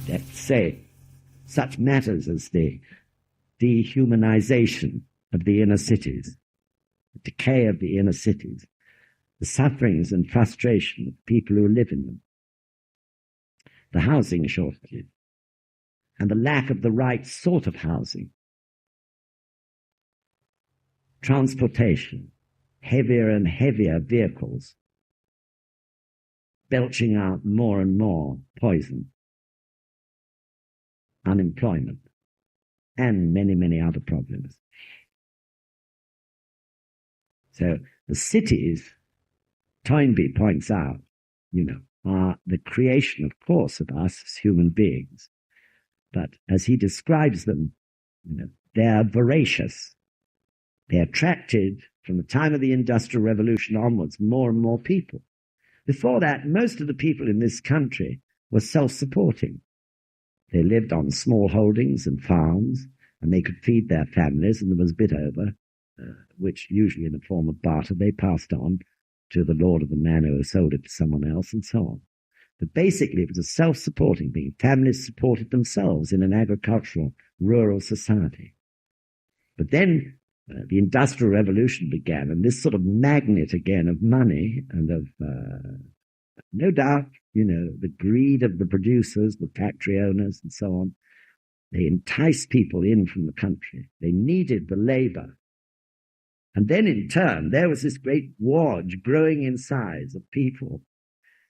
let's say, such matters as the dehumanization of the inner cities, the decay of the inner cities, the sufferings and frustration of people who live in them, the housing shortages, and the lack of the right sort of housing, transportation, heavier and heavier vehicles, belching out more and more poison, unemployment, and many, many other problems. So the cities, Toynbee points out, are the creation, of course, of us as human beings. But as he describes them, they are voracious. They attracted, from the time of the Industrial Revolution onwards, more and more people. Before that, most of the people in this country were self-supporting. They lived on small holdings and farms, and they could feed their families, and there was a bit over, which usually in the form of barter they passed on to the lord of the manor who sold it to someone else, and so on. But basically it was a self-supporting thing. Families supported themselves in an agricultural, rural society. But then the Industrial Revolution began, and this sort of magnet again of money and of, no doubt, the greed of the producers, the factory owners, and so on. They enticed people in from the country. They needed the labor. And then in turn, there was this great wodge growing in size of people.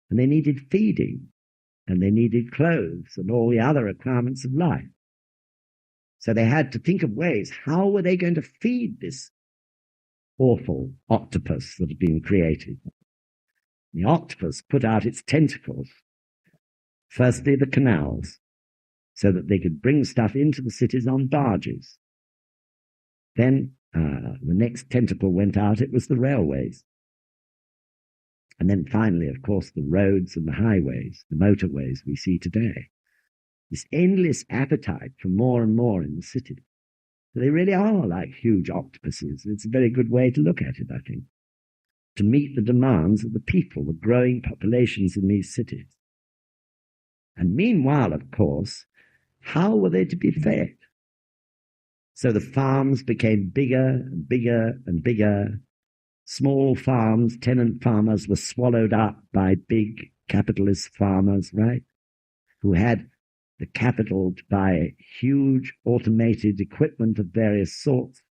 And they needed feeding, and they needed clothes, and all the other requirements of life. So they had to think of ways, how were they going to feed this awful octopus that had been created? The octopus put out its tentacles, firstly the canals, so that they could bring stuff into the cities on barges. Then the next tentacle went out, it was the railways. And then finally, of course, the roads and the highways, the motorways we see today. This endless appetite for more and more in the city. So they really are like huge octopuses. It's a very good way to look at it, I think, to meet the demands of the people, the growing populations in these cities. And meanwhile, of course, how were they to be fed? So the farms became bigger and bigger and bigger. Small farms, tenant farmers were swallowed up by big capitalist farmers, right? Who had the capital to buy huge automated equipment of various sorts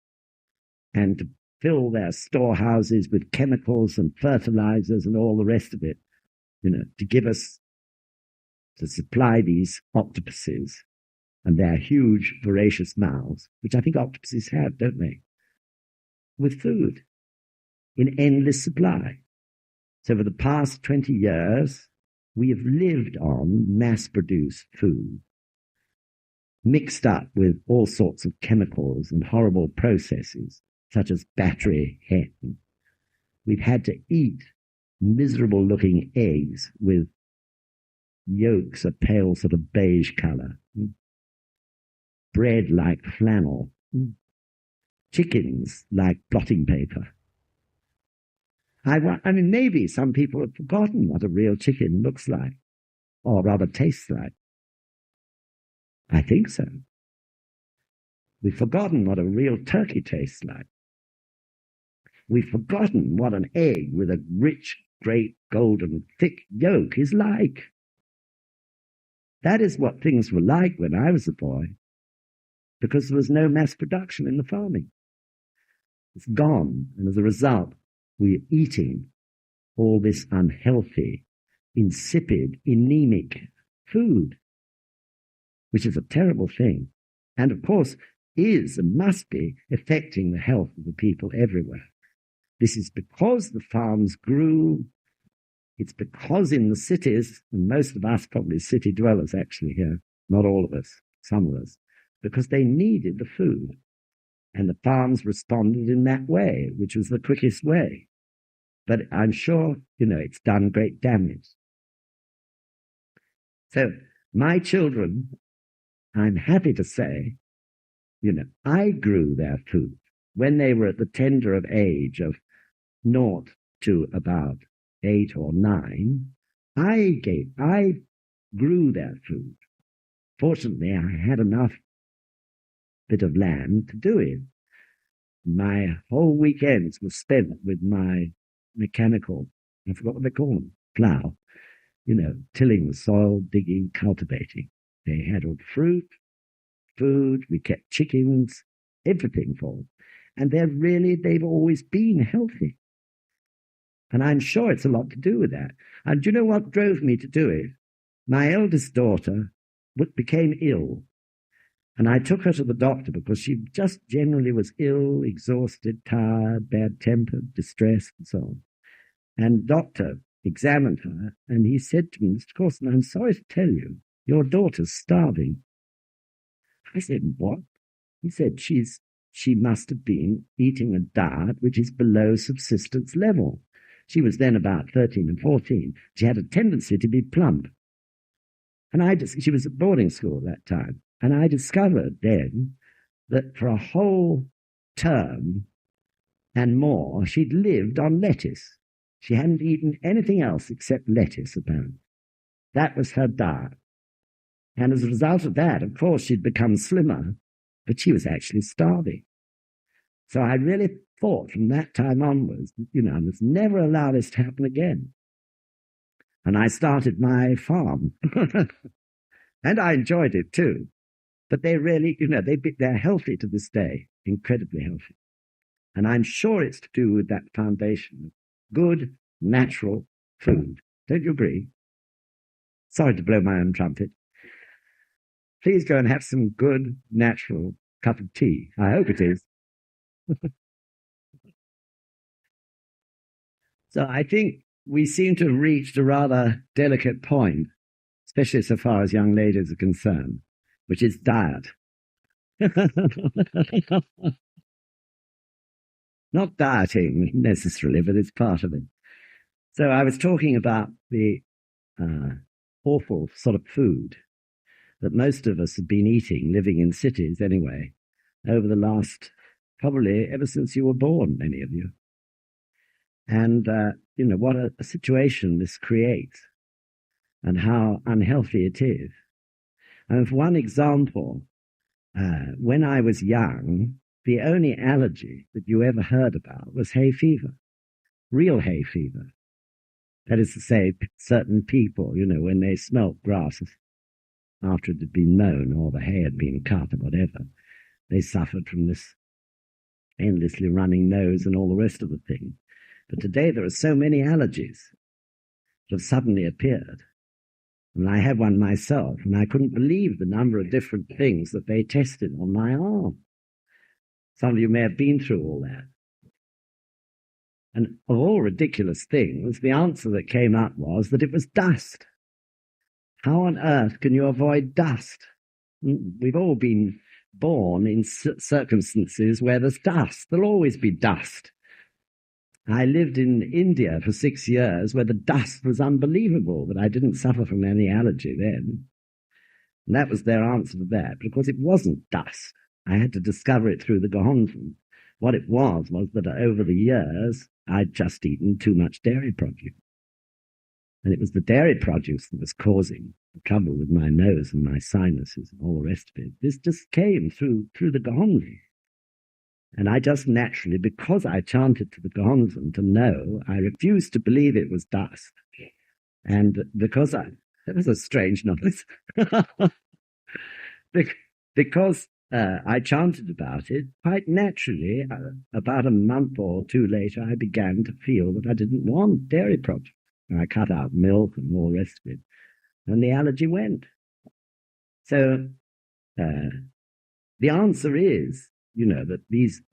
and to fill their storehouses with chemicals and fertilizers and all the rest of it, to give us, to supply these octopuses and their huge, voracious mouths, which I think octopuses have, don't they, with food in endless supply. So for the past 20 years, we have lived on mass-produced food, mixed up with all sorts of chemicals and horrible processes, such as battery hen. We've had to eat miserable-looking eggs with yolks a pale sort of beige color, bread like flannel, chickens like blotting paper. I mean, maybe some people have forgotten what a real chicken looks like, or rather tastes like. I think so. We've forgotten what a real turkey tastes like. We've forgotten what an egg with a rich, great, golden, thick yolk is like. That is what things were like when I was a boy, because there was no mass production in the farming. It's gone, and as a result, we're eating all this unhealthy, insipid, anemic food, which is a terrible thing, and of course is and must be affecting the health of the people everywhere. This is because the farms grew. It's because in the cities, and most of us probably city dwellers actually here, not all of us, some of us, because they needed the food. And the farms responded in that way, which was the quickest way. But I'm sure, it's done great damage. So my children, I'm happy to say, I grew their food when they were at the tender of age of 0 to about 8 or 9. I grew their food. fortunately, I had enough bit of land to do it. My whole weekends were spent with my mechanical, I forgot what they call them, plough, tilling the soil, digging, cultivating. They had all fruit, food, we kept chickens, everything for them. And they've always been healthy. And I'm sure it's a lot to do with that. And do you know what drove me to do it? My eldest daughter became ill. And I took her to the doctor because she just generally was ill, exhausted, tired, bad-tempered, distressed, and so on. And the doctor examined her, and he said to me, Mr. Corson, I'm sorry to tell you, your daughter's starving. I said, what? He said, she must have been eating a diet which is below subsistence level. She was then about 13 and 14. She had a tendency to be plump. And she was at boarding school at that time. And I discovered then that for a whole term and more, she'd lived on lettuce. She hadn't eaten anything else except lettuce, apparently. That was her diet. And as a result of that, of course, she'd become slimmer, but she was actually starving. So I really thought from that time onwards, I must never allow this to happen again. And I started my farm. And I enjoyed it too. But they really, they're healthy to this day, incredibly healthy. And I'm sure it's to do with that foundation of good, natural food. Don't you agree? Sorry to blow my own trumpet. Please go and have some good, natural cup of tea. I hope it is. So I think we seem to have reached a rather delicate point, especially so far as young ladies are concerned, which is diet. Not dieting necessarily, but it's part of it. So I was talking about the awful sort of food that most of us have been eating, living in cities anyway, over the last, probably ever since you were born, many of you. And, what a situation this creates and how unhealthy it is. And for one example, when I was young, the only allergy that you ever heard about was hay fever, real hay fever. That is to say, certain people, when they smelt grass after it had been mown or the hay had been cut or whatever, they suffered from this endlessly running nose and all the rest of the thing. But today there are so many allergies that have suddenly appeared. And I had one myself, and I couldn't believe the number of different things that they tested on my arm. Some of you may have been through all that. And of all ridiculous things, the answer that came up was that it was dust. How on earth can you avoid dust? We've all been born in circumstances where there's dust. There'll always be dust. I lived in India for 6 years where the dust was unbelievable, but I didn't suffer from any allergy then. And that was their answer to that, because it wasn't dust. I had to discover it through the Gohonzon. What it was that over the years, I'd just eaten too much dairy produce. And it was the dairy produce that was causing the trouble with my nose and my sinuses and all the rest of it. This just came through the Gohonzon. And I just naturally, because I chanted to the Gohonzon to know, I refused to believe it was dust. And because that was a strange noise. Because I chanted about it, quite naturally, about a month or two later, I began to feel that I didn't want dairy products. And I cut out milk and all the rest of it. And the allergy went. So the answer is, that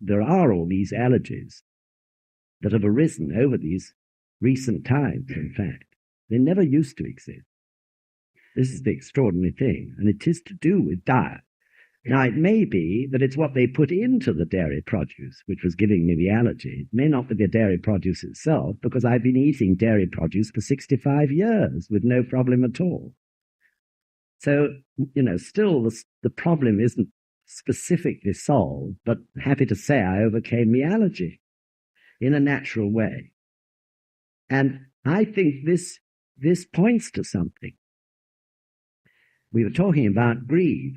there are all these allergies that have arisen over these recent times, in fact. They never used to exist. This is the extraordinary thing, and it is to do with diet. Now, it may be that it's what they put into the dairy produce which was giving me the allergy. It may not be the dairy produce itself, because I've been eating dairy produce for 65 years with no problem at all. So, still the problem isn't specifically solved, but happy to say I overcame the allergy in a natural way. And I think this points to something. we were talking about greed,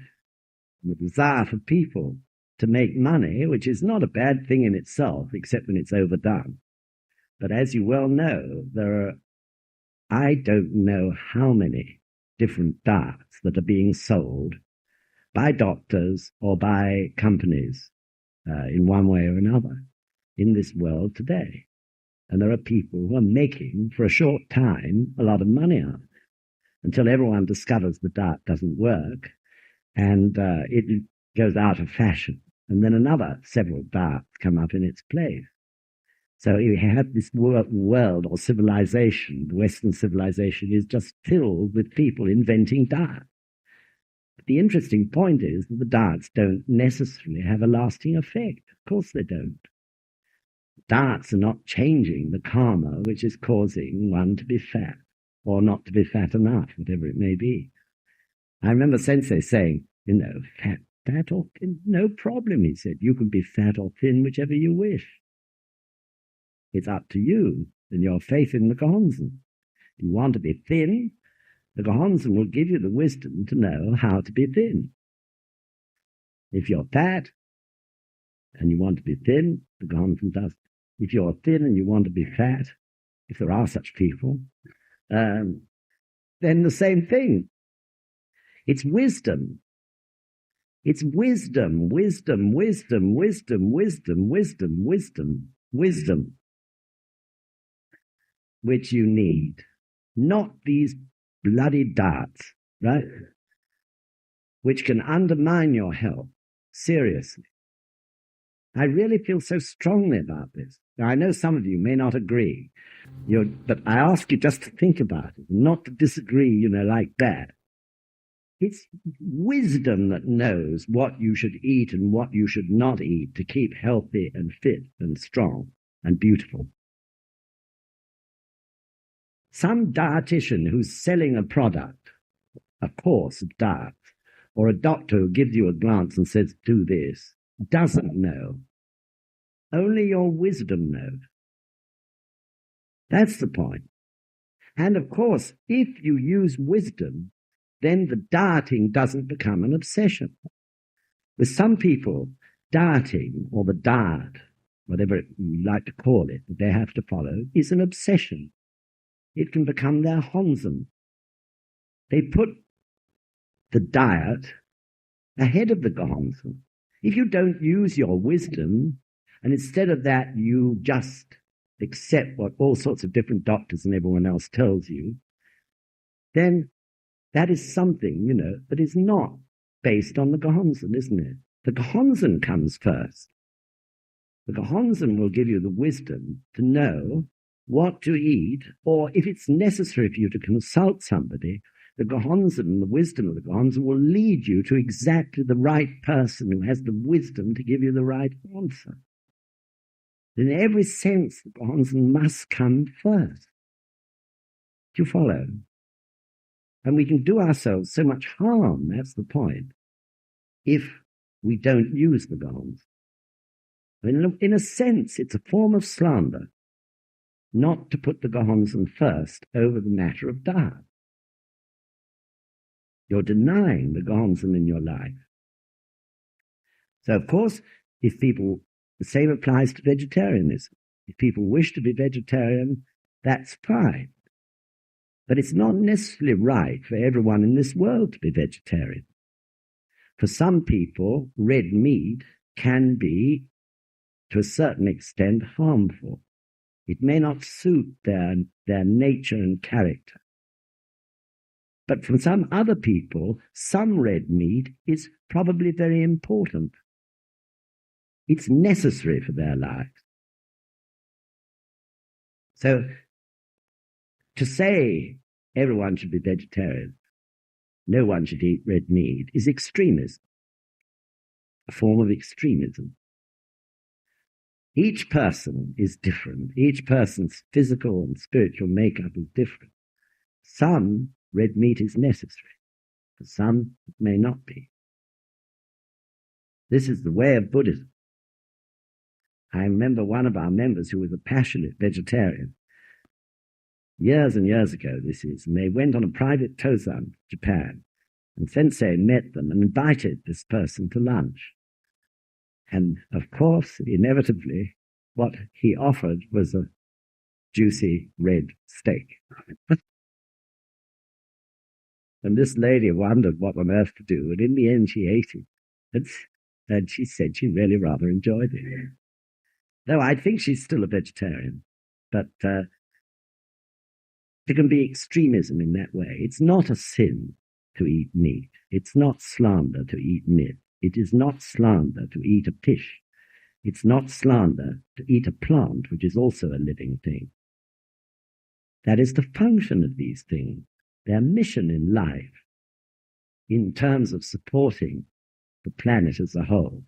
the desire for people to make money, which is not a bad thing in itself, except when it's overdone. But as you well know, I don't know how many different diets that are being sold by doctors or by companies in one way or another in this world today. And there are people who are making, for a short time, a lot of money out of it, until everyone discovers the diet doesn't work and it goes out of fashion. And then several diets come up in its place. So you have this world or civilization, the Western civilization is just filled with people inventing diets. But the interesting point is that the diets don't necessarily have a lasting effect. Of course they don't. Diets are not changing the karma which is causing one to be fat or not to be fat enough, whatever it may be. I remember Sensei saying, fat or thin, no problem, he said. You can be fat or thin, whichever you wish. It's up to you and your faith in the Gohonzon. If you want to be thin, the Gohonzon will give you the wisdom to know how to be thin. If you're fat and you want to be thin, the Gohonzon does. If you're thin and you want to be fat, if there are such people, then the same thing. It's wisdom. It's wisdom, wisdom, wisdom, wisdom, wisdom, wisdom, wisdom, wisdom, which you need. Not these bloody darts, right? Which can undermine your health, seriously. I really feel so strongly about this. Now, I know some of you may not agree, but I ask you just to think about it, not to disagree, like that. It's wisdom that knows what you should eat and what you should not eat to keep healthy and fit and strong and beautiful. Some dietitian who's selling a product, a course of diet, or a doctor who gives you a glance and says, do this, doesn't know. Only your wisdom knows. That's the point. And of course, if you use wisdom, then the dieting doesn't become an obsession. With some people, dieting, or the diet, whatever you like to call it, that they have to follow, is an obsession. It can become their honzon. They put the diet ahead of the Gohonzon. If you don't use your wisdom, and instead of that you just accept what all sorts of different doctors and everyone else tells you, then that is something, that is not based on the Gohonzon, isn't it? The Gohonzon comes first. The Gohonzon will give you the wisdom to know what to eat, or if it's necessary for you to consult somebody, the Gohonzon and the wisdom of the Gohonzon will lead you to exactly the right person who has the wisdom to give you the right answer. In every sense, the Gohonzon must come first. Do you follow? And we can do ourselves so much harm, that's the point, if we don't use the Gohonzon. In a sense, it's a form of slander not to put the Gohonzon first over the matter of diet. You're denying the Gohonzon in your life. So, of course, the same applies to vegetarianism. If people wish to be vegetarian, that's fine. But it's not necessarily right for everyone in this world to be vegetarian. For some people, red meat can be, to a certain extent, harmful. It may not suit their nature and character. But for some other people, some red meat is probably very important. It's necessary for their lives. So, to say everyone should be vegetarian, no one should eat red meat, is extremism, a form of extremism. Each person is different. Each person's physical and spiritual makeup is different. Some red meat is necessary. For some, it may not be. This is the way of Buddhism. I remember one of our members who was a passionate vegetarian. Years and years ago, this is, and they went on a private Tozan to Japan. And Sensei met them and invited this person to lunch. And of course, inevitably, what he offered was a juicy red steak. And this lady wondered what on earth to do, and in the end she ate it. And she said she really rather enjoyed it. Though I think she's still a vegetarian. But there can be extremism in that way. It's not a sin to eat meat. It's not slander to eat meat. It is not slander to eat a fish. It's not slander to eat a plant, which is also a living thing. That is the function of these things. Their mission in life, in terms of supporting the planet as a whole,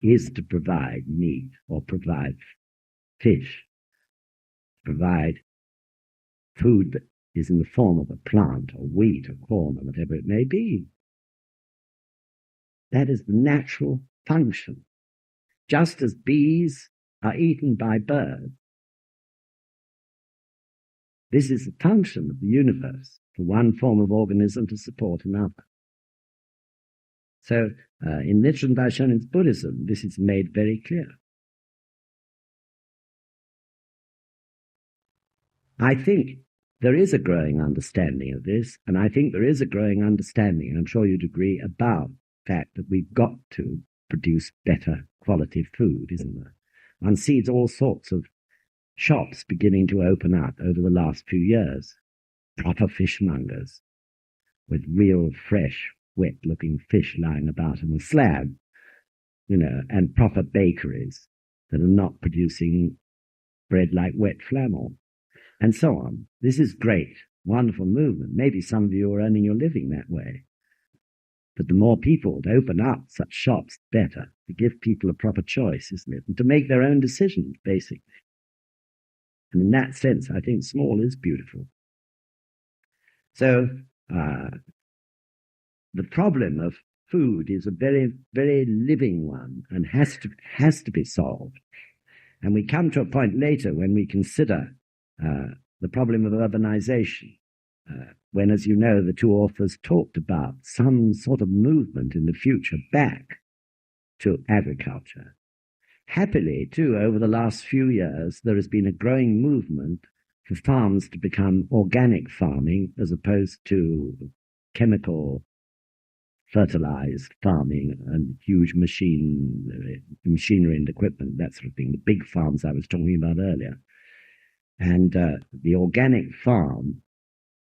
is to provide meat or provide fish, provide food that is in the form of a plant or wheat or corn or whatever it may be. That is the natural function. Just as bees are eaten by birds, this is the function of the universe, for one form of organism to support another. So in Nichiren Buddhism, this is made very clear. I think there is a growing understanding of this, and I think there is a growing understanding, and I'm sure you'd agree, about the fact that we've got to produce better quality food, isn't there? One sees all sorts of shops beginning to open up over the last few years, proper fishmongers with real fresh, wet-looking fish lying about on the slab, and proper bakeries that are not producing bread like wet flannel, and so on. This is great, wonderful movement. Maybe some of you are earning your living that way. But the more people to open up such shops, the better, to give people a proper choice, isn't it? And to make their own decisions, basically. And in that sense, I think small is beautiful. So the problem of food is a very, very living one and has to be solved. And we come to a point later when we consider the problem of urbanization, when, as you know, the two authors talked about some sort of movement in the future back to agriculture. Happily, too, over the last few years, there has been a growing movement for farms to become organic farming as opposed to chemical fertilized farming and huge machinery and equipment, that sort of thing, the big farms I was talking about earlier. And the organic farm,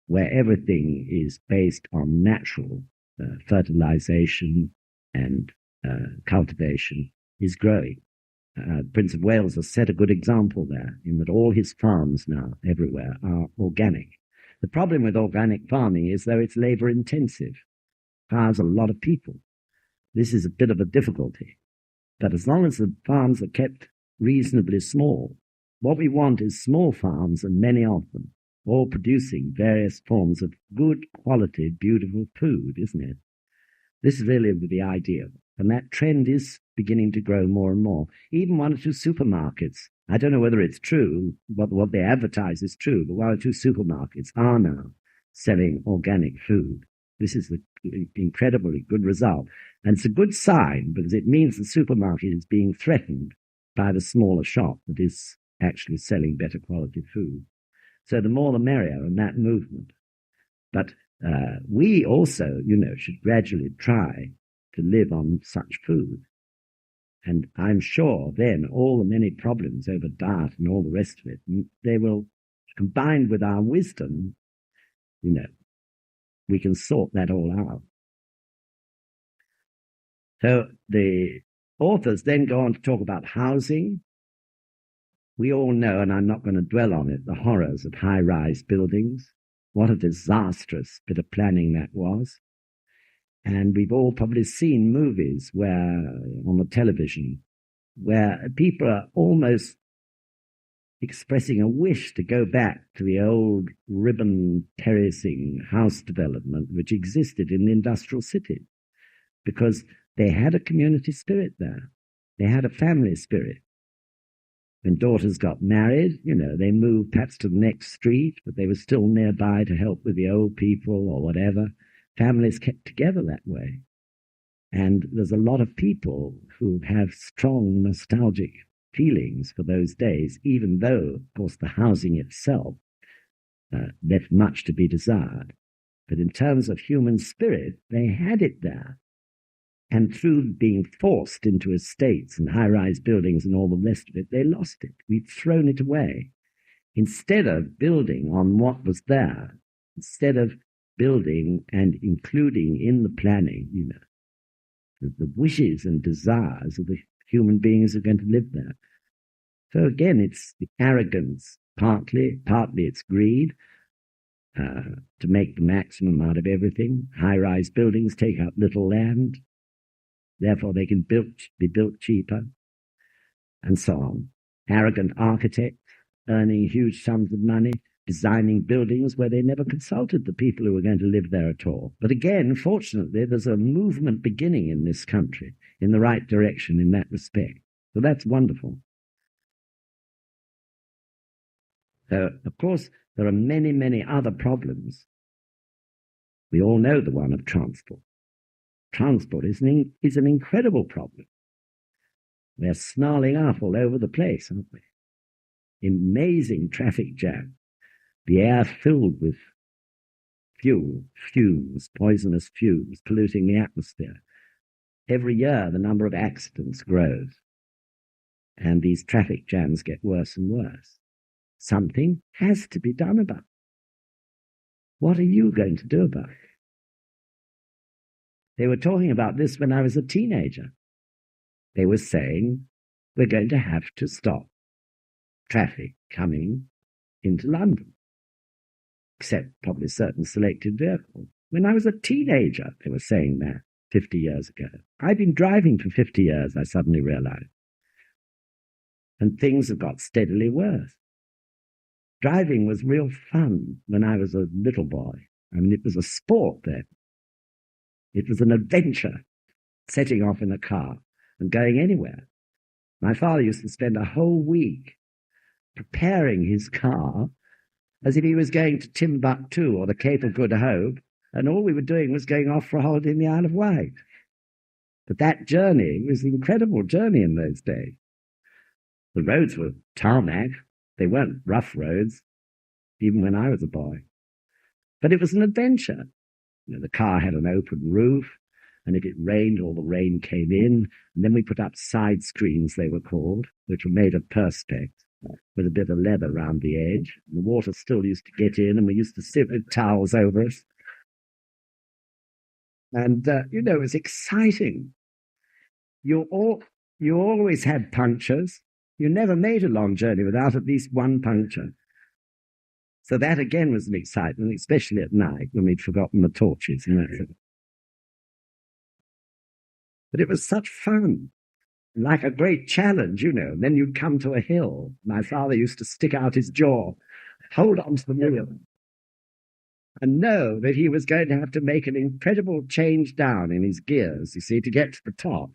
where everything is based on natural fertilization and cultivation, is growing. Prince of Wales has set a good example there, in that all his farms now, everywhere, are organic. The problem with organic farming is, though it's labor-intensive, requires a lot of people. This is a bit of a difficulty. But as long as the farms are kept reasonably small, what we want is small farms, and many of them, all producing various forms of good quality, beautiful food, isn't it? This is really the idea. And that trend is beginning to grow more and more. Even one or two supermarkets, I don't know whether it's true, what they advertise is true, but one or two supermarkets are now selling organic food. This is an incredibly good result. And it's a good sign, because it means the supermarket is being threatened by the smaller shop that is actually selling better quality food. So the more the merrier in that movement. But we also, should gradually try to live on such food. And I'm sure then all the many problems over diet and all the rest of it, they will, combined with our wisdom, we can sort that all out. So the authors then go on to talk about housing. We all know, and I'm not going to dwell on it, the horrors of high-rise buildings. What a disastrous bit of planning that was. And we've all probably seen movies on the television, where people are almost expressing a wish to go back to the old ribbon terracing house development which existed in the industrial city, because they had a community spirit there. They had a family spirit. When daughters got married, they moved perhaps to the next street, but they were still nearby to help with the old people or whatever. families kept together that way. And there's a lot of people who have strong nostalgic feelings for those days, even though, of course, the housing itself left much to be desired. But in terms of human spirit, they had it there. And through being forced into estates and high-rise buildings and all the rest of it, they lost it. We'd thrown it away. Instead of building on what was there, instead of building and including in the planning, the wishes and desires of the human beings who are going to live there. So again, it's the arrogance, partly it's greed, to make the maximum out of everything. High-rise buildings take up little land, therefore they can be built cheaper, and so on. Arrogant architects earning huge sums of money, designing buildings where they never consulted the people who were going to live there at all. But again, fortunately, there's a movement beginning in this country in the right direction in that respect. So that's wonderful. Of course, there are many, many other problems. We all know the one of transport. Transport is an incredible problem. They're snarling up all over the place, aren't they? Amazing traffic jam. The air filled with fumes, poisonous fumes, polluting the atmosphere. Every year, the number of accidents grows. And these traffic jams get worse and worse. Something has to be done about it. What are you going to do about it? They were talking about this when I was a teenager. They were saying, we're going to have to stop traffic coming into London, except probably certain selected vehicles. When I was a teenager, they were saying that 50 years ago. I've been driving for 50 years, I suddenly realized. And things have got steadily worse. Driving was real fun when I was a little boy. I mean, it was a sport then. It was an adventure, setting off in a car and going anywhere. My father used to spend a whole week preparing his car as if he was going to Timbuktu or the Cape of Good Hope, and all we were doing was going off for a holiday in the Isle of Wight. But that journey was an incredible journey in those days. The roads were tarmac. They weren't rough roads, even when I was a boy. But it was an adventure. The car had an open roof, and if it rained, all the rain came in. And then we put up side screens, they were called, which were made of perspex, with a bit of leather round the edge. The water still used to get in, and we used to sit with towels over us. And, it was exciting. You always had punctures. You never made a long journey without at least one puncture. So that again was an excitement, especially at night when we'd forgotten the torches and that sort of. But it was such fun, like a great challenge, And then you'd come to a hill. My father used to stick out his jaw, hold on to the wheel, and know that he was going to have to make an incredible change down in his gears, to get to the top.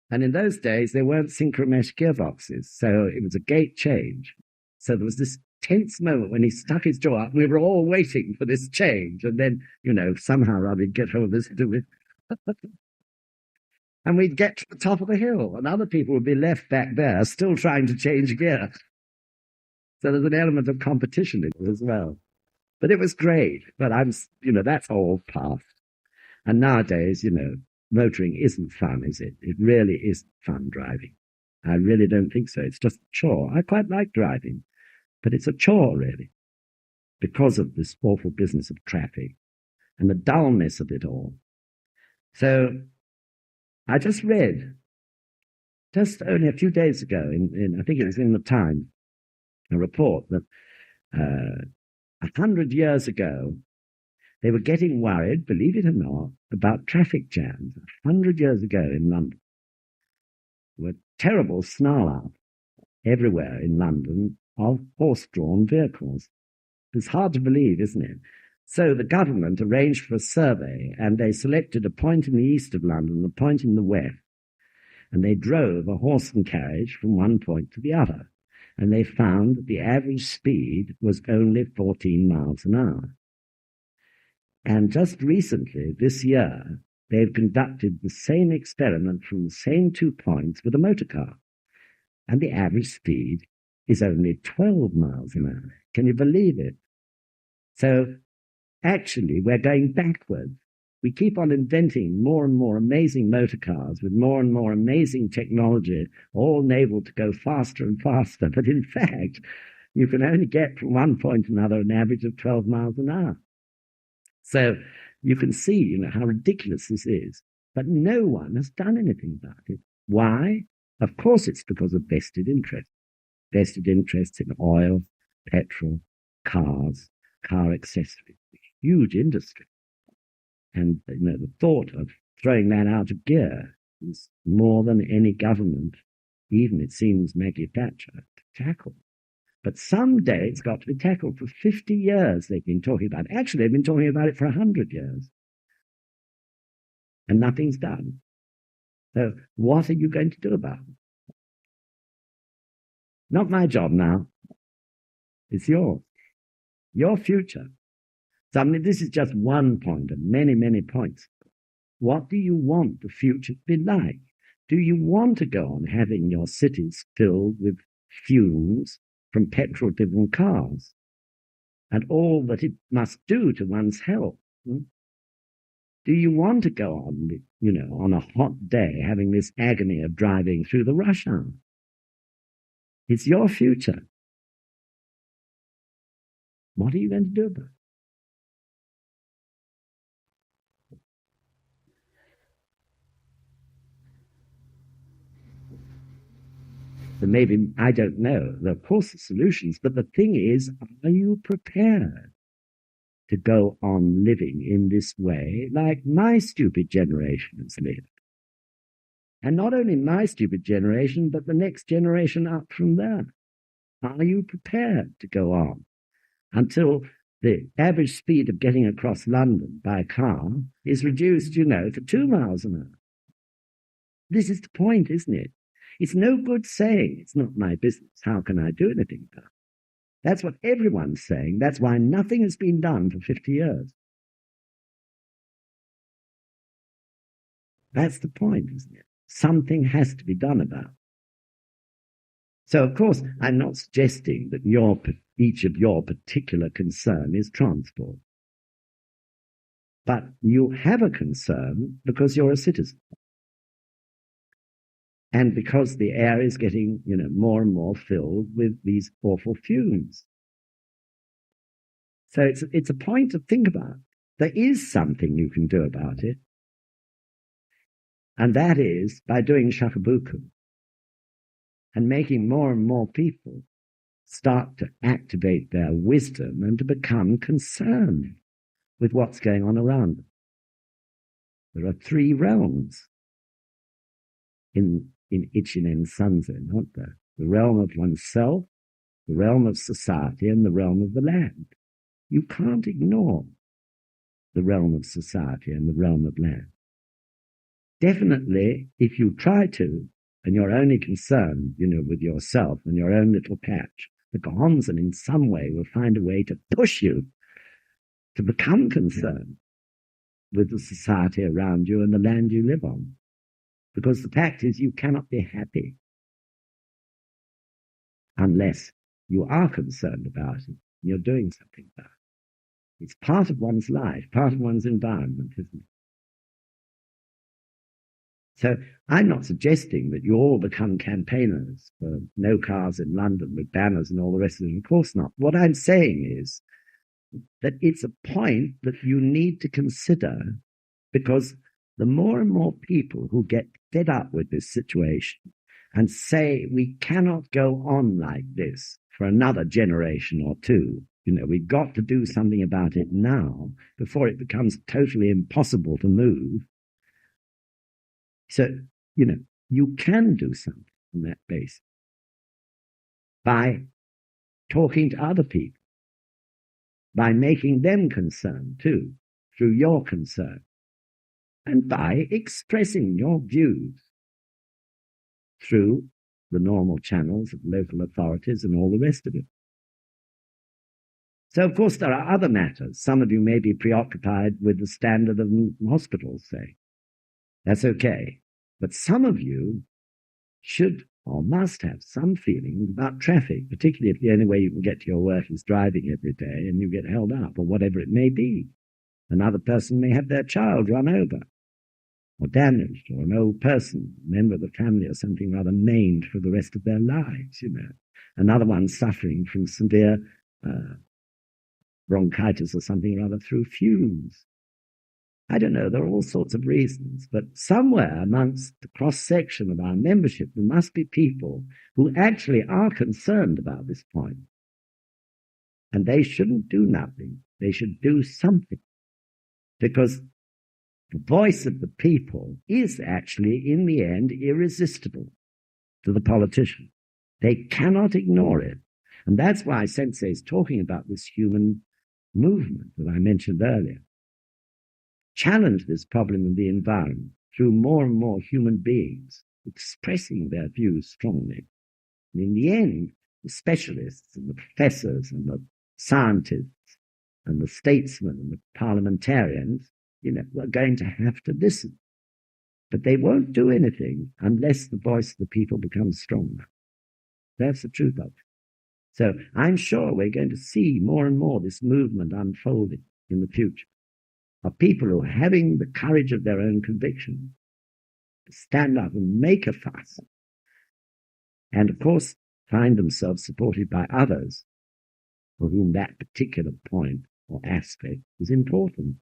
And in those days, there weren't synchromesh gearboxes, so it was a gate change. So there was this tense moment when he stuck his jaw up, and we were all waiting for this change. And then, somehow or other, he'd get hold of this and do it. And we'd get to the top of the hill, and other people would be left back there, still trying to change gear. So there's an element of competition in it as well. But it was great. But that's all past. And nowadays, motoring isn't fun, is it? It really isn't fun driving. I really don't think so. It's just a chore. I quite like driving, but it's a chore, really, because of this awful business of traffic and the dullness of it all. So I just read, just only a few days ago, I think it was in the Times, a report that 100 years ago, they were getting worried, believe it or not, about traffic jams 100 years ago in London. There were terrible snarl-out everywhere in London of horse-drawn vehicles. It's hard to believe, isn't it? So the government arranged for a survey, and they selected a point in the east of London, a point in the west, and they drove a horse and carriage from one point to the other, and they found that the average speed was only 14 miles an hour. And just recently, this year, they've conducted the same experiment from the same 2 points with a motor car. And the average speed is only 12 miles an hour. Can you believe it? So actually, we're going backwards. We keep on inventing more and more amazing motor cars with more and more amazing technology, all enabled to go faster and faster. But in fact, you can only get from one point to another an average of 12 miles an hour. So you can see, how ridiculous this is. But no one has done anything about it. Why? Of course, it's because of vested interests. Vested interests in oil, petrol, cars, car accessories, huge industry. And the thought of throwing that out of gear is more than any government, even it seems Maggie Thatcher, to tackle. But someday it's got to be tackled. For 50 years they've been talking about it. Actually, they've been talking about it for 100 years. And nothing's done. So what are you going to do about it? Not my job now. It's yours. Your future. So, this is just one point of many, many points. What do you want the future to be like? Do you want to go on having your cities filled with fumes from petrol-driven cars and all that it must do to one's health? Do you want to go on, on a hot day having this agony of driving through the rush hour? It's your future. What are you going to do about it? And maybe, I don't know, there are of course the solutions, but the thing is, are you prepared to go on living in this way like my stupid generation has lived? And not only my stupid generation, but the next generation up from there. Are you prepared to go on until the average speed of getting across London by car is reduced, to 2 miles an hour? This is the point, isn't it? It's no good saying, it's not my business. How can I do anything about it? That's what everyone's saying. That's why nothing has been done for 50 years. That's the point, isn't it? Something has to be done about it. So, of course, I'm not suggesting that each of your particular concern is transport. But you have a concern because you're a citizen. And because the air is getting, more and more filled with these awful fumes. So it's a point to think about. There is something you can do about it. And that is by doing shakabuku and making more and more people start to activate their wisdom and to become concerned with what's going on around them. There are 3 realms in Nichiren Sanzen, aren't there? The realm of oneself, the realm of society, and the realm of the land. You can't ignore the realm of society and the realm of land. Definitely, if you try to, and you're only concerned, with yourself and your own little patch, the Gohonzon in some way will find a way to push you to become concerned with the society around you and the land you live on. Because the fact is, you cannot be happy unless you are concerned about it and you're doing something about it. It's part of one's life, part of one's environment, isn't it? So I'm not suggesting that you all become campaigners for no cars in London with banners and all the rest of it. Of course not. What I'm saying is that it's a point that you need to consider, because the more and more people who get fed up with this situation and say we cannot go on like this for another generation or two, we've got to do something about it now before it becomes totally impossible to move. So, you can do something on that basis by talking to other people, by making them concerned too, through your concern, and by expressing your views through the normal channels of local authorities and all the rest of it. So, of course, there are other matters. Some of you may be preoccupied with the standard of hospitals, say. That's okay. But some of you should or must have some feeling about traffic, particularly if the only way you can get to your work is driving every day and you get held up, or whatever it may be. Another person may have their child run over or damaged, or an old person, a member of the family or something rather maimed for the rest of their lives, you know. Another one suffering from severe bronchitis or something or other through fumes. I don't know, there are all sorts of reasons, but somewhere amongst the cross-section of our membership, there must be people who actually are concerned about this point. And they shouldn't do nothing. They should do something. Because the voice of the people is actually, in the end, irresistible to the politician. They cannot ignore it. And that's why Sensei is talking about this human movement that I mentioned earlier. Challenge this problem of the environment through more and more human beings expressing their views strongly. And in the end, the specialists and the professors and the scientists and the statesmen and the parliamentarians, you know, are going to have to listen. But they won't do anything unless the voice of the people becomes stronger. That's the truth of it. So I'm sure we're going to see more and more this movement unfolding in the future, of people who are having the courage of their own conviction to stand up and make a fuss, and of course find themselves supported by others for whom that particular point or aspect is important.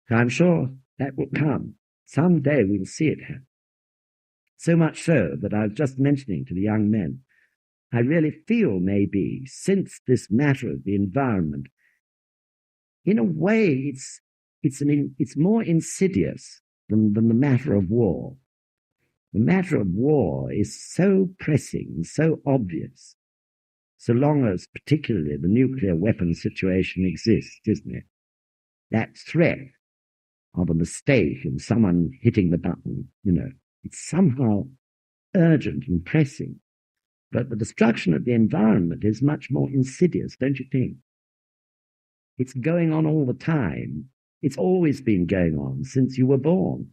So I'm sure that will come. Someday we'll see it happen. So much so that I was just mentioning to the young men, I really feel maybe since this matter of the environment, in a way, it's more insidious than the matter of war. The matter of war is so pressing and so obvious, so long as particularly the nuclear weapon situation exists, isn't it? That threat of a mistake and someone hitting the button, you know, it's somehow urgent and pressing. But the destruction of the environment is much more insidious, don't you think? It's going on all the time. It's always been going on since you were born.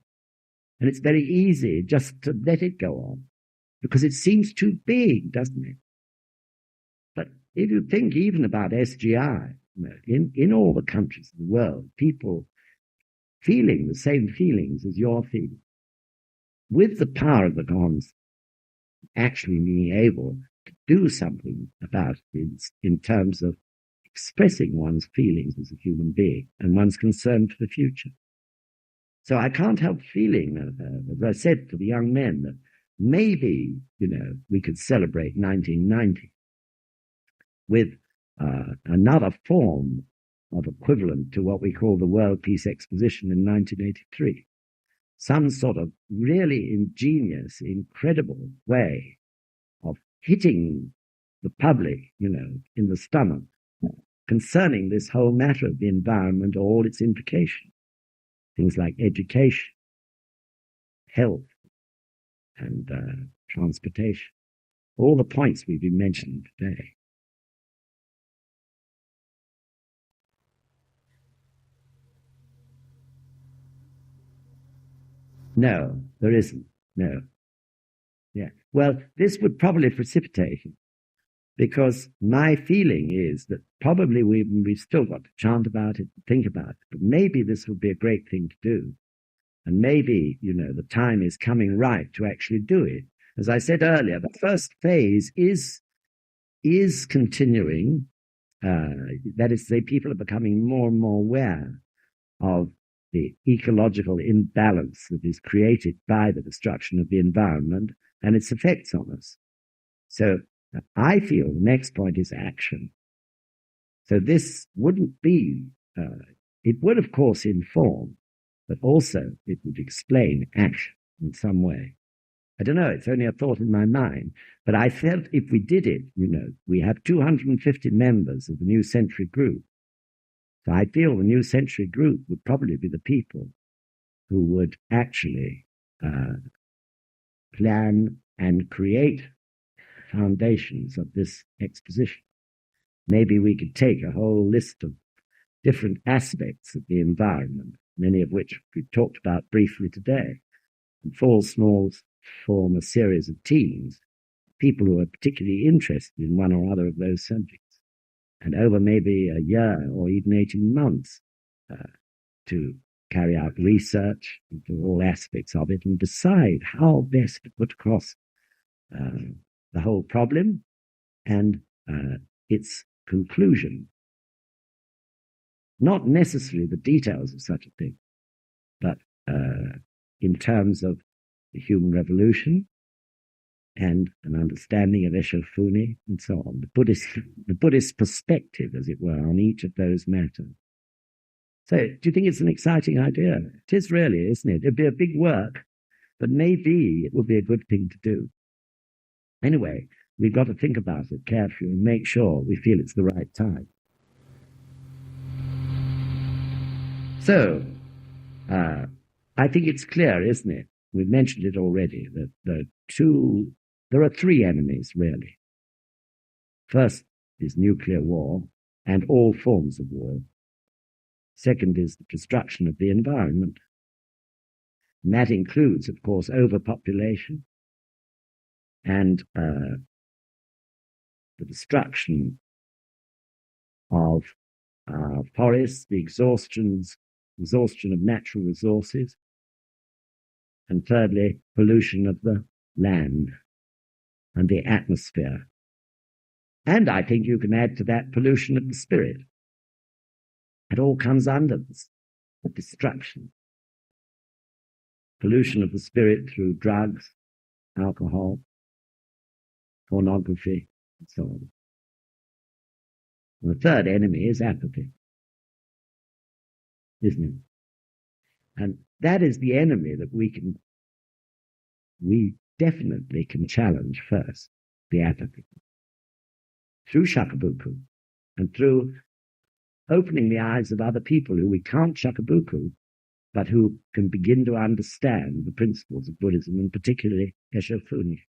And it's very easy just to let it go on because it seems too big, doesn't it? But if you think even about SGI, you know, in all the countries of the world, people feeling the same feelings as you're feeling, with the power of the gods, actually being able to do something about it in terms of expressing one's feelings as a human being and one's concern for the future. So I can't help feeling, as I said to the young men, that maybe, you know, we could celebrate 1990 with another form of equivalent to what we call the World Peace Exposition in 1983. Some sort of really ingenious, incredible way of hitting the public, you know, in the stomach concerning this whole matter of the environment, all its implications. Things like education, health, and transportation. All the points we've been mentioning today. No, there isn't. No. Yeah. Well, this would probably precipitate it, because my feeling is that probably we've still got to chant about it, think about it, but maybe this would be a great thing to do. And maybe, you know, the time is coming right to actually do it. As I said earlier, the first phase is continuing. That is to say, people are becoming more and more aware of the ecological imbalance that is created by the destruction of the environment and its effects on us. So I feel the next point is action. So this wouldn't be, it would of course inform, but also it would explain action in some way. I don't know, it's only a thought in my mind, but I felt if we did it, you know, we have 250 members of the New Century Group. So I feel the New Century Group would probably be the people who would actually plan and create foundations of this exposition. maybe we could take a whole list of different aspects of the environment, many of which we've talked about briefly today, and form a series of teams, people who are particularly interested in one or other of those subjects, and over maybe a year or even 18 months to carry out research into all aspects of it and decide how best to put across the whole problem and its conclusion. Not necessarily the details of such a thing, but in terms of the human revolution and an understanding of Eshofuni and so on, the Buddhist perspective, as it were, on each of those matters. So, do you think it's an exciting idea? It is really, isn't it? It'd be a big work, but maybe it would be a good thing to do. Anyway, we've got to think about it carefully and make sure we feel it's the right time. So, I think it's clear, isn't it? We've mentioned it already, that there are three enemies, really. First is nuclear war and all forms of war. Second is the destruction of the environment. And that includes, of course, overpopulation and the destruction of forests, the exhaustion of natural resources, and thirdly, pollution of the land and the atmosphere. And I think you can add to that pollution of the spirit. It all comes under this destruction. Pollution of the spirit through drugs, alcohol, pornography, and so on. And the third enemy is apathy, isn't it? And that is the enemy that we definitely can challenge first, the apathy. Through shakabuku and through opening the eyes of other people who we can't shakabuku, but who can begin to understand the principles of Buddhism, and particularly Eshofuni.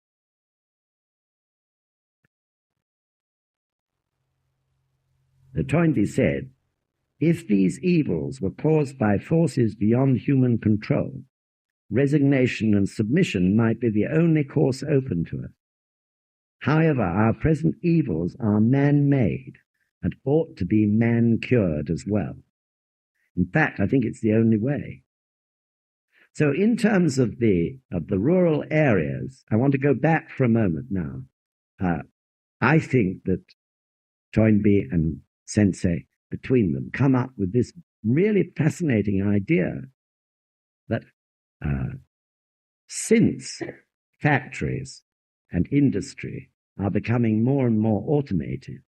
The Toynbee said, if these evils were caused by forces beyond human control, resignation and submission might be the only course open to us. However, our present evils are man-made and ought to be man-cured as well. In fact, I think it's the only way. So in terms of the rural areas, I want to go back for a moment now. I think that Toynbee and Sensei, between them, come up with this really fascinating idea that since factories and industry are becoming more and more automated,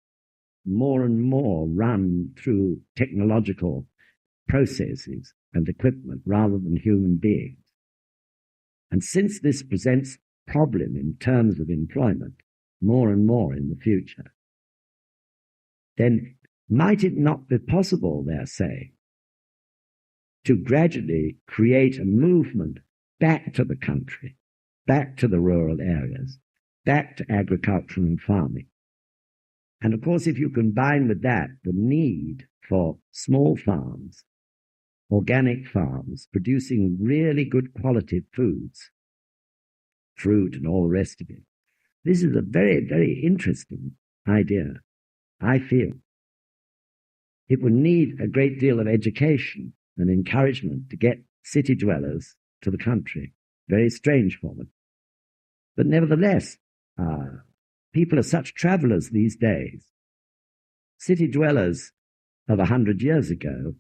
more and more run through technological processes and equipment rather than human beings, and since this presents a problem in terms of employment more and more in the future, then might it not be possible, they say, to gradually create a movement back to the country, back to the rural areas, back to agriculture and farming? And of course, if you combine with that the need for small farms, organic farms, producing really good quality foods, fruit and all the rest of it, this is a very, very interesting idea, I feel. It would need a great deal of education and encouragement to get city dwellers to the country. Very strange for them. But nevertheless, people are such travelers these days. City dwellers of 100 years ago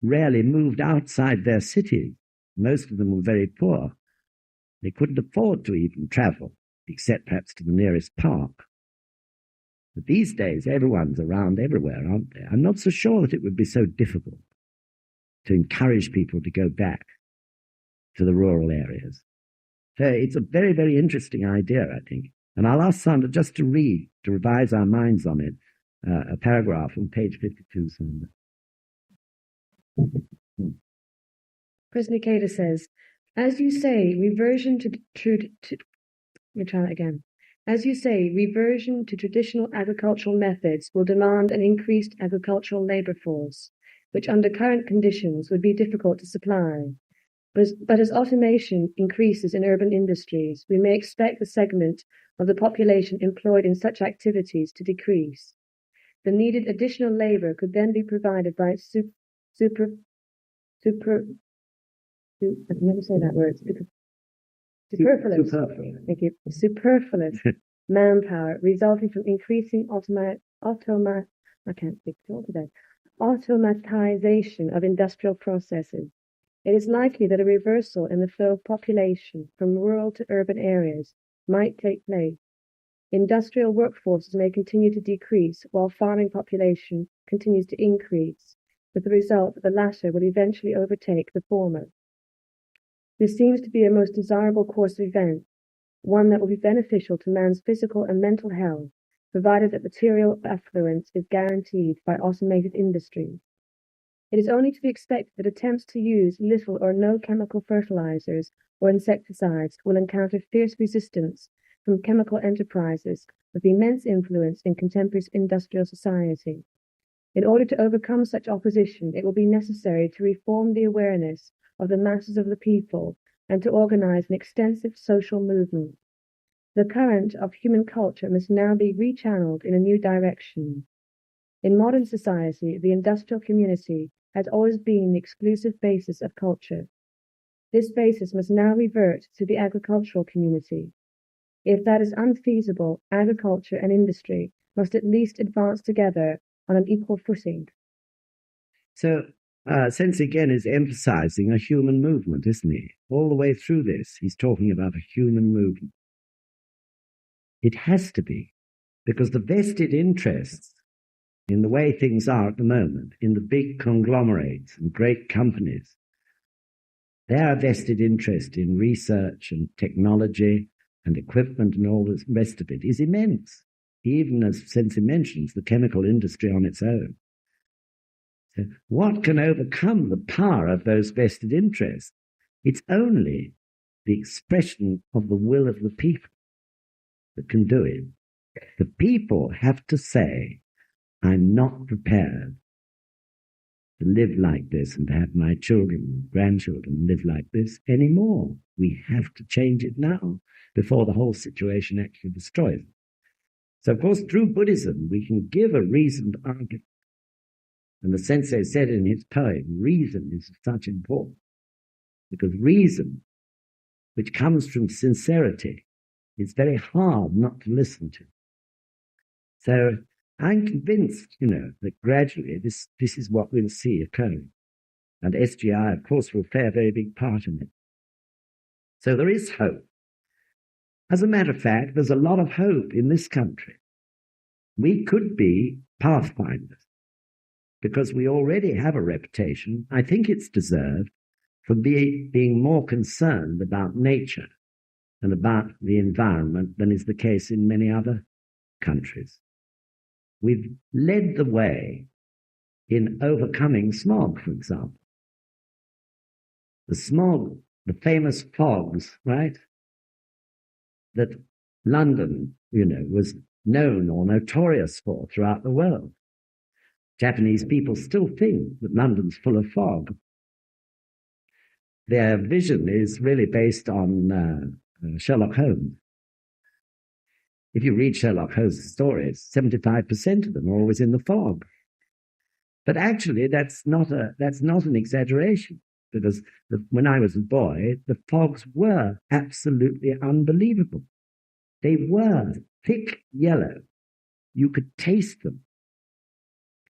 rarely moved outside their cities. Most of them were very poor. They couldn't afford to even travel, except perhaps to the nearest park. But these days, everyone's around everywhere, aren't they? I'm not so sure that it would be so difficult to encourage people to go back to the rural areas. So it's a very, very interesting idea, I think. And I'll ask Sandra just to read, to revise our minds on it, a paragraph on page 52, Sandra. Prisoner Nikeda says, as you say, reversion to let me try that again. As you say, reversion to traditional agricultural methods will demand an increased agricultural labor force, which under current conditions would be difficult to supply. But as automation increases in urban industries, we may expect the segment of the population employed in such activities to decrease. The needed additional labor could then be provided by I can never say that word. Superfluous. Thank you. Superfluous manpower resulting from increasing automatization of industrial processes. It is likely that a reversal in the flow of population from rural to urban areas might take place. Industrial workforces may continue to decrease while farming population continues to increase, with the result that the latter will eventually overtake the former. This seems to be a most desirable course of events, one that will be beneficial to man's physical and mental health, provided that material affluence is guaranteed by automated industries. It is only to be expected that attempts to use little or no chemical fertilizers or insecticides will encounter fierce resistance from chemical enterprises with immense influence in contemporary industrial society. In order to overcome such opposition, it will be necessary to reform the awareness of the masses of the people and to organize an extensive social movement. The current of human culture must now be rechanneled in a new direction. In modern society, the industrial community has always been the exclusive basis of culture. This basis must now revert to the agricultural community. If that is unfeasible, agriculture and industry must at least advance together on an equal footing. So, Sense again is emphasizing a human movement, isn't he? All the way through this, he's talking about a human movement. It has to be, because the vested interests in the way things are at the moment, in the big conglomerates and great companies, their vested interest in research and technology and equipment and all the rest of it is immense. Even as Sense mentions, the chemical industry on its own. So what can overcome the power of those vested interests? It's only the expression of the will of the people that can do it. The people have to say, I'm not prepared to live like this and to have my children and grandchildren live like this anymore. We have to change it now before the whole situation actually destroys it. So, of course, through Buddhism, we can give a reasoned argument. And the sensei said in his poem, reason is such importance, because reason, which comes from sincerity, is very hard not to listen to. So I'm convinced, that gradually this is what we'll see occurring. And SGI, of course, will play a very big part in it. So there is hope. As a matter of fact, there's a lot of hope in this country. We could be pathfinders, because we already have a reputation. I think it's deserved for being more concerned about nature and about the environment than is the case in many other countries. We've led the way in overcoming smog, for example. The smog, the famous fogs, right, that London, was known or notorious for throughout the world. Japanese people still think that London's full of fog. Their vision is really based on Sherlock Holmes. If you read Sherlock Holmes' stories, 75% of them are always in the fog. But actually, that's not an exaggeration, because when I was a boy, the fogs were absolutely unbelievable. They were thick yellow. You could taste them.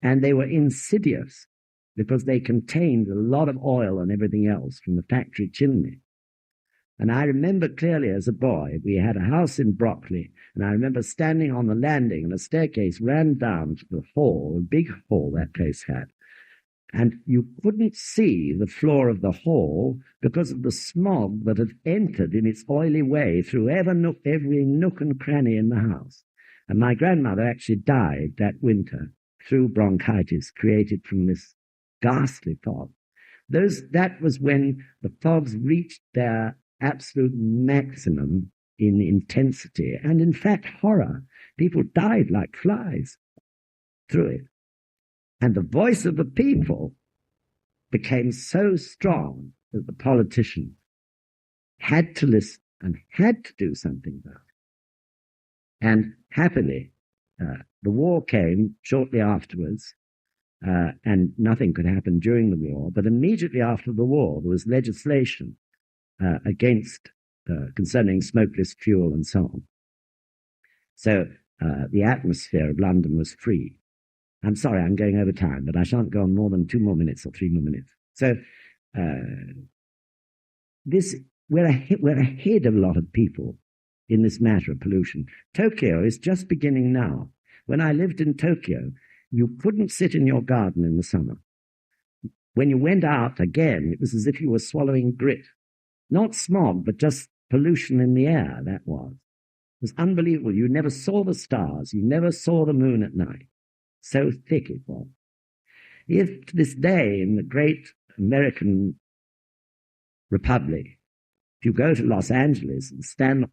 And they were insidious because they contained a lot of oil and everything else from the factory chimney. And I remember clearly as a boy, we had a house in Brockley, and I remember standing on the landing and a staircase ran down to the hall, a big hall that place had. And you couldn't see the floor of the hall because of the smog that had entered in its oily way through every nook and cranny in the house. And my grandmother actually died that winter through bronchitis created from this ghastly fog. That was when the fogs reached their absolute maximum in intensity and, in fact, horror. People died like flies through it. And the voice of the people became so strong that the politicians had to listen and had to do something about it. And happily, the war came shortly afterwards, and nothing could happen during the war. But immediately after the war, there was legislation against concerning smokeless fuel and so on. So the atmosphere of London was free. I'm sorry, I'm going over time, but I shan't go on more than 2 more minutes or 3 more minutes. So we're ahead of a lot of people in this matter of pollution. Tokyo is just beginning now. When I lived in Tokyo, you couldn't sit in your garden in the summer. When you went out again, it was as if you were swallowing grit. Not smog, but just pollution in the air, that was. It was unbelievable. You never saw the stars. You never saw the moon at night. So thick it was. If to this day in the great American Republic, if you go to Los Angeles and stand